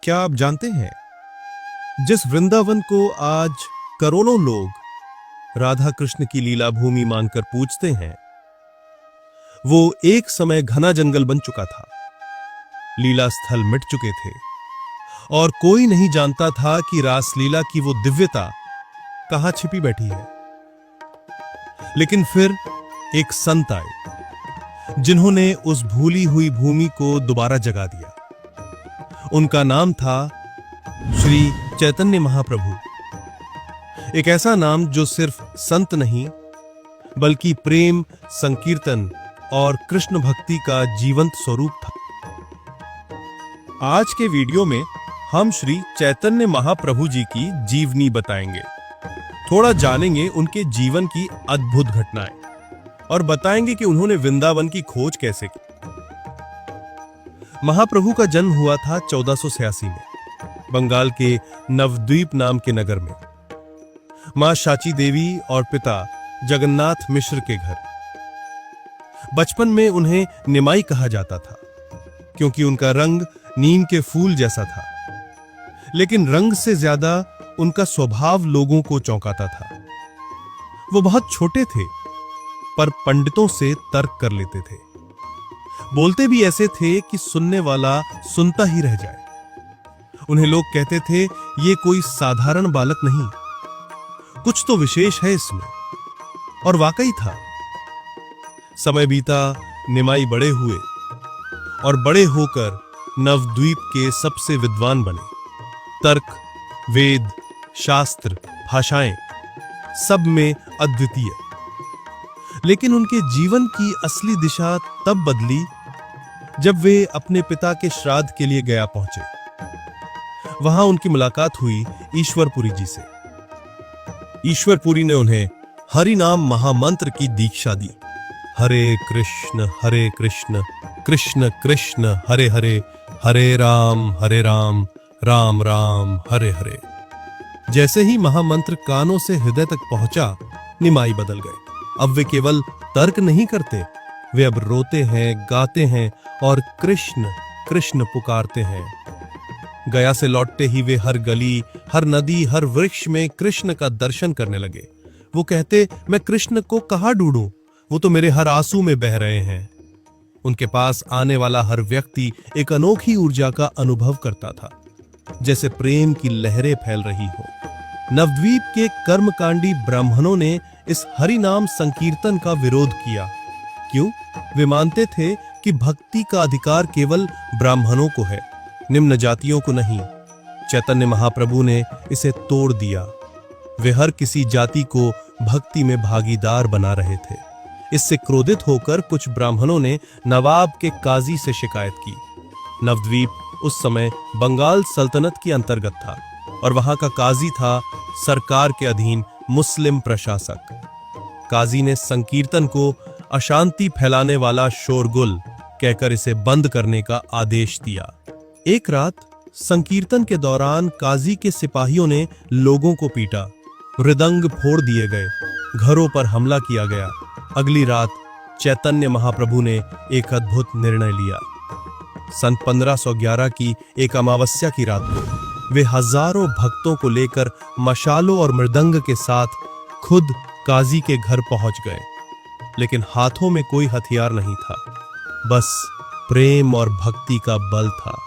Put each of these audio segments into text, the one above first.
क्या आप जानते हैं, जिस वृंदावन को आज करोड़ों लोग राधा कृष्ण की लीला भूमि मानकर पूजते हैं, वो एक समय घना जंगल बन चुका था। लीला स्थल मिट चुके थे और कोई नहीं जानता था कि रासलीला की वो दिव्यता कहां छिपी बैठी है। लेकिन फिर एक संत आए जिन्होंने उस भूली हुई भूमि को दोबारा जगा दिया। उनका नाम था श्री चैतन्य महाप्रभु। एक ऐसा नाम जो सिर्फ संत नहीं बल्कि प्रेम, संकीर्तन और कृष्ण भक्ति का जीवंत स्वरूप था। आज के वीडियो में हम श्री चैतन्य महाप्रभु जी की जीवनी बताएंगे, थोड़ा जानेंगे उनके जीवन की अद्भुत घटनाएं और बताएंगे कि उन्होंने वृंदावन की खोज कैसे की। महाप्रभु का जन्म हुआ था 1486 में बंगाल के नवद्वीप नाम के नगर में, मां शाची देवी और पिता जगन्नाथ मिश्र के घर। बचपन में उन्हें निमाई कहा जाता था क्योंकि उनका रंग नीम के फूल जैसा था, लेकिन रंग से ज्यादा उनका स्वभाव लोगों को चौंकाता था। वो बहुत छोटे थे पर पंडितों से तर्क कर लेते थे। बोलते भी ऐसे थे कि सुनने वाला सुनता ही रह जाए। उन्हें लोग कहते थे, ये कोई साधारण बालक नहीं, कुछ तो विशेष है इसमें। और वाकई था। समय बीता, निमाई बड़े हुए और बड़े होकर नवद्वीप के सबसे विद्वान बने। तर्क, वेद, शास्त्र, भाषाएं सब में अद्वितीय। लेकिन उनके जीवन की असली दिशा तब बदली जब वे अपने पिता के श्राद्ध के लिए गया पहुंचे। वहां उनकी मुलाकात हुई ईश्वरपुरी जी से। ईश्वरपुरी ने उन्हें हरि नाम महामंत्र की दीक्षा दी। हरे कृष्ण कृष्ण कृष्ण हरे हरे, हरे राम राम राम हरे हरे। जैसे ही महामंत्र कानों से हृदय तक पहुंचा, निमाई बदल गए। अब वे केवल तर्क नहीं करते, वे अब रोते हैं, गाते हैं और कृष्ण कृष्ण पुकारते हैं। गया से लौटते ही वे हर गली, हर नदी, हर वृक्ष में कृष्ण का दर्शन करने लगे। वो कहते, मैं कृष्ण को कहां ढूंढूं, वो तो मेरे हर आंसू में बह रहे हैं। उनके पास आने वाला हर व्यक्ति एक अनोखी ऊर्जा का अनुभव करता था, जैसे प्रेम की लहरें फैल रही हो। नवद्वीप के कर्मकांडी ब्राह्मणों ने इस हरि नाम संकीर्तन का विरोध किया। क्यों? वे मानते थे कि भक्ति का अधिकार केवल ब्राह्मणों को है, निम्न जातियों को नहीं। चैतन्य महाप्रभु ने इसे तोड़ दिया। वे हर किसी जाति को भक्ति में भागीदार बना रहे थे। इससे क्रोधित होकर कुछ ब्राह्मणों ने नवाब के काजी से शिकायत की। नवद्वीप उस समय बंगाल सल्तनत की अंतर्गत था और वहां का काजी था सरकार के अधीन मुस्लिम प्रशासक। काजी ने संकीर्तन को अशांति फैलाने वाला शोरगुल कहकर इसे बंद करने का आदेश दिया। एक रात संकीर्तन के दौरान काजी के सिपाहियों ने लोगों को पीटा, मृदंग फोड़ दिए गए, घरों पर हमला किया गया। अगली रात चैतन्य महाप्रभु ने एक अद्भुत निर्णय लिया। सन 1511 की एक अमावस्या की रात को वे हजारों भक्तों को लेकर मशालों और मृदंग के साथ खुद काजी के घर पहुंच गए। लेकिन हाथों में कोई हथियार नहीं था, बस प्रेम और भक्ति का बल था।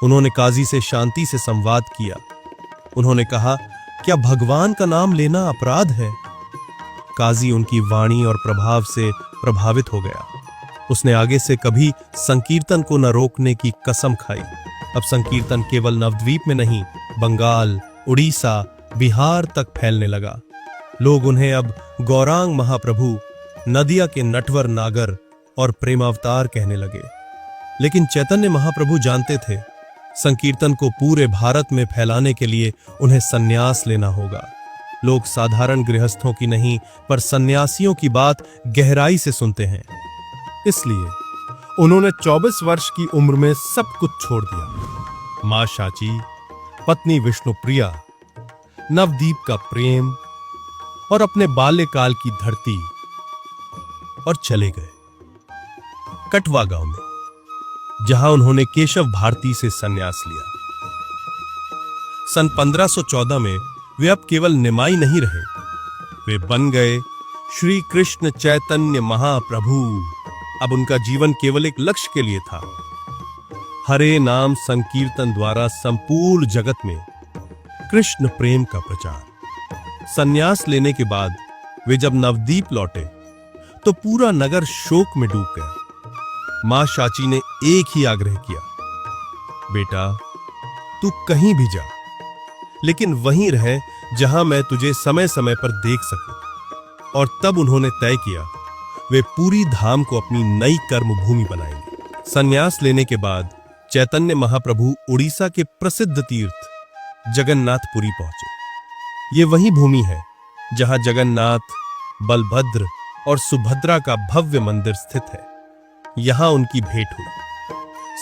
उन्होंने काजी से शांति से संवाद किया। उन्होंने कहा, क्या भगवान का नाम लेना अपराध है? काजी उनकी वाणी और प्रभाव से प्रभावित हो गया। उसने आगे से कभी संकीर्तन को न रोकने की कसम खाई। अब संकीर्तन केवल नवद्वीप में नहीं, बंगाल, उड़ीसा, बिहार तक फैलने लगा। लोग उन्हें अब गौरांग महाप्रभु, नदिया के नटवर नागर और प्रेमावतार कहने लगे। लेकिन चैतन्य महाप्रभु जानते थे, संकीर्तन को पूरे भारत में फैलाने के लिए उन्हें संन्यास लेना होगा। लोग साधारण गृहस्थों की नहीं पर सन्यासियों की बात गहराई से सुनते हैं। इसलिए उन्होंने 24 वर्ष की उम्र में सब कुछ छोड़ दिया। मां शाची, पत्नी विष्णुप्रिया, नवद्वीप का प्रेम और अपने बाल्यकाल की धरती, और चले गए कटवा गांव में, जहां उन्होंने केशव भारती से संन्यास लिया। सन 1514 में वे अब केवल निमाई नहीं रहे, वे बन गए श्री कृष्ण चैतन्य महाप्रभु। अब उनका जीवन केवल एक लक्ष्य के लिए था, हरे नाम संकीर्तन द्वारा संपूर्ण जगत में कृष्ण प्रेम का प्रचार। संन्यास लेने के बाद वे जब नवद्वीप लौटे तो पूरा नगर शोक में डूब गया। मां शाची ने एक ही आग्रह किया, बेटा तू कहीं भी जा, लेकिन वहीं रह जहां मैं तुझे समय समय पर देख सकूं। और तब उन्होंने तय किया वे पूरी धाम को अपनी नई कर्म भूमि बनाएंगे। संन्यास लेने के बाद चैतन्य महाप्रभु उड़ीसा के प्रसिद्ध तीर्थ जगन्नाथपुरी पहुंचे। ये वही भूमि है जहां जगन्नाथ, बलभद्र और सुभद्रा का भव्य मंदिर स्थित है। यहां उनकी भेंट हुई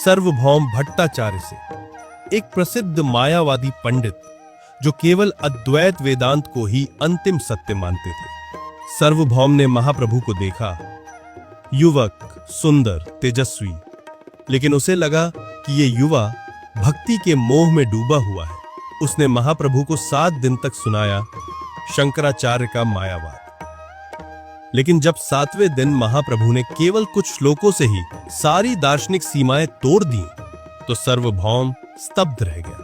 सर्वभौम भट्टाचार्य से, एक प्रसिद्ध मायावादी पंडित जो केवल अद्वैत वेदांत को ही अंतिम सत्य मानते थे। सर्वभौम ने महाप्रभु को देखा, युवक, सुंदर, तेजस्वी, लेकिन उसे लगा कि ये युवा भक्ति के मोह में डूबा हुआ है। उसने महाप्रभु को 7 दिन तक सुनाया शंकराचार्य का मायावाद। लेकिन जब 7वें दिन महाप्रभु ने केवल कुछ श्लोकों से ही सारी दार्शनिक सीमाएं तोड़ दी तो सर्वभौम स्तब्ध रह गया।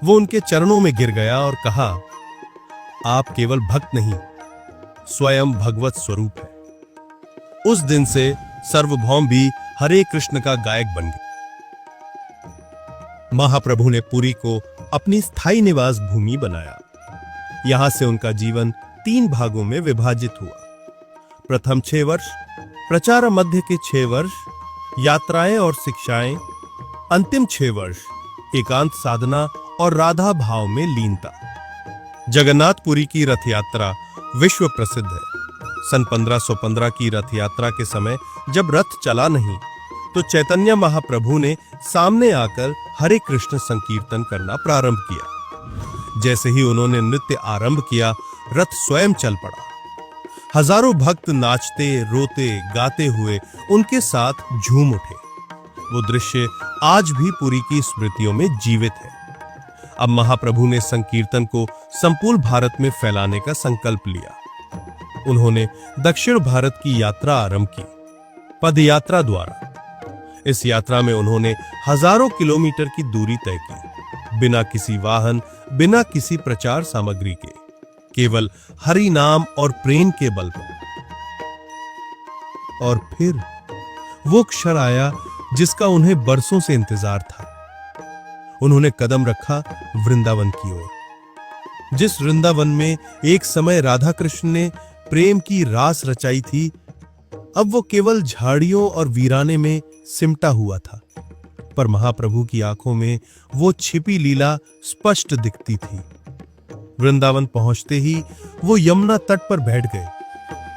वो उनके चरणों में गिर गया और कहा, आप केवल भक्त नहीं, स्वयं भगवत स्वरूप है। उस दिन से सर्वभौम भी हरे कृष्ण का गायक बन गया। महाप्रभु ने पुरी को अपनी स्थायी निवास भूमि बनाया। यहां से उनका जीवन 3 भागों में विभाजित हुआ। प्रथम 6 वर्ष प्रचार, मध्य के 6 वर्ष यात्राएं और शिक्षाएं, अंतिम 6 वर्ष एकांत साधना और राधा भाव में लीनता। जगन्नाथपुरी की रथ यात्रा विश्व प्रसिद्ध है। सन 1515 की रथ यात्रा के समय जब रथ चला नहीं तो चैतन्य महाप्रभु ने सामने आकर हरे कृष्ण संकीर्तन करना प्रारंभ किया। जैसे ही उन्होंने नृत्य आरंभ किया, रथ स्वयं चल पड़ा। हजारों भक्त नाचते, रोते, गाते हुए उनके साथ झूम उठे। वो दृश्य आज भी पुरी की स्मृतियों में जीवित है। अब महाप्रभु ने संकीर्तन को संपूर्ण भारत में फैलाने का संकल्प लिया। उन्होंने दक्षिण भारत की यात्रा आरंभ की, पदयात्रा द्वारा। इस यात्रा में उन्होंने हजारों किलोमीटर की दूरी तय की, बिना किसी वाहन, बिना किसी प्रचार सामग्री के, केवल हरि नाम और प्रेम के बल पर। और फिर वो क्षण आया जिसका उन्हें बरसों से इंतजार था। उन्होंने कदम रखा वृंदावन की ओर, जिस वृंदावन में एक समय राधा कृष्ण ने प्रेम की रास रचाई थी, अब वो केवल झाड़ियों और वीराने में सिमटा हुआ था। पर महाप्रभु की आंखों में वो छिपी लीला स्पष्ट दिखती थी। वृंदावन पहुंचते ही वो यमुना तट पर बैठ गए,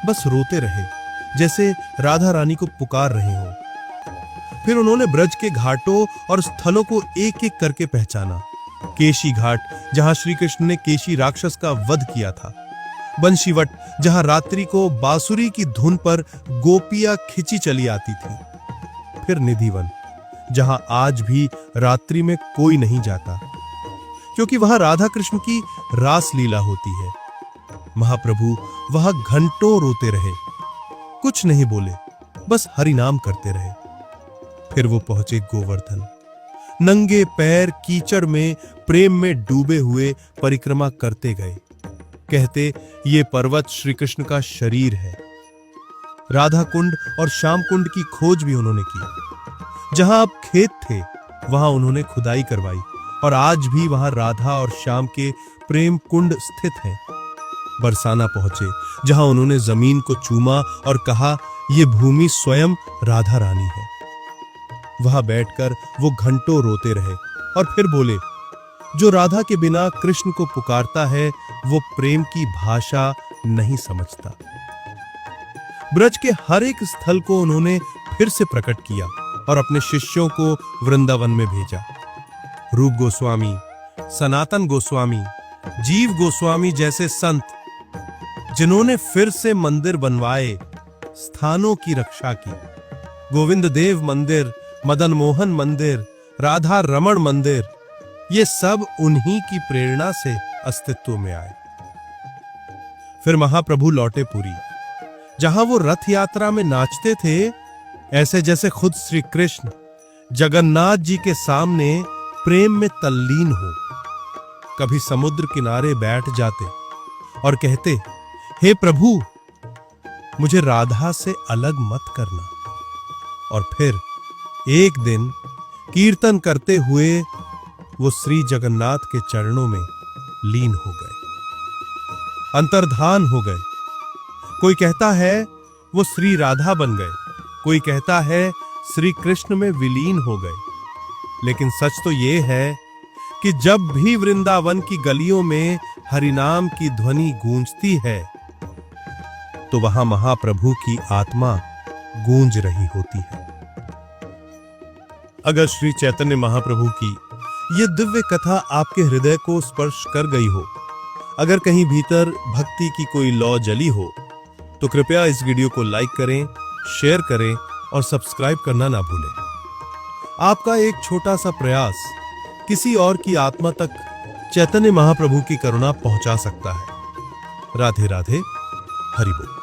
बस रोते रहे, जैसे राधा रानी को पुकार रहे हो। फिर उन्होंने ब्रज के घाटों और स्थलों को एक एक करके पहचाना। केशी घाट, जहां श्री कृष्ण ने केशी राक्षस का वध किया था। बंशीवट, जहां रात्रि को बांसुरी की धुन पर गोपियां खिंची चली आती थी। फिर निधिवन, जहां आज भी रात्रि में कोई नहीं जाता, क्योंकि वहां राधा कृष्ण की रास लीला होती है। महाप्रभु वहां घंटों रोते रहे, कुछ नहीं बोले, बस हरि नाम करते रहे। फिर वो पहुंचे गोवर्धन। नंगे पैर कीचड़ में प्रेम में डूबे हुए परिक्रमा करते गए। कहते, ये पर्वत श्री कृष्ण का शरीर है। राधा कुंड और श्याम कुंड की खोज भी उन्होंने की। जहां अब खेत थे, वहां उन्होंने खुदाई करवाई और आज भी वहां राधा और श्याम के प्रेम कुंड स्थित हैं। बरसाना पहुंचे, जहां उन्होंने जमीन को चूमा और कहा, यह भूमि स्वयं राधा रानी है। वहां बैठकर वो घंटों रोते रहे और फिर बोले, जो राधा के बिना कृष्ण को पुकारता है वो प्रेम की भाषा नहीं समझता। ब्रज के हर एक स्थल को उन्होंने फिर से प्रकट किया और अपने शिष्यों को वृंदावन में भेजा। रूप गोस्वामी, सनातन गोस्वामी, जीव गोस्वामी जैसे संत, जिन्होंने फिर से मंदिर बनवाए, स्थानों की रक्षा की। गोविंद देव मंदिर, मदन मोहन मंदिर, राधा रमण मंदिर, ये सब उन्हीं की प्रेरणा से अस्तित्व में आए। फिर महाप्रभु लौटे पुरी, जहां वो रथ यात्रा में नाचते थे ऐसे जैसे खुद श्री कृष्ण जगन्नाथ जी के सामने प्रेम में तल्लीन हो। कभी समुद्र किनारे बैठ जाते और कहते, हे प्रभु, मुझे राधा से अलग मत करना। और फिर एक दिन कीर्तन करते हुए वो श्री जगन्नाथ के चरणों में लीन हो गए, अंतर्धान हो गए। कोई कहता है वो श्री राधा बन गए, कोई कहता है श्री कृष्ण में विलीन हो गए। लेकिन सच तो ये है कि जब भी वृंदावन की गलियों में हरिनाम की ध्वनि गूंजती है तो वहां महाप्रभु की आत्मा गूंज रही होती है। अगर श्री चैतन्य महाप्रभु की ये दिव्य कथा आपके हृदय को स्पर्श कर गई हो, अगर कहीं भीतर भक्ति की कोई लौ जली हो, तो कृपया इस वीडियो को लाइक करें, शेयर करें और सब्सक्राइब करना ना भूलें। आपका एक छोटा सा प्रयास किसी और की आत्मा तक चैतन्य महाप्रभु की करुणा पहुंचा सकता है। राधे राधे, हरि बोल।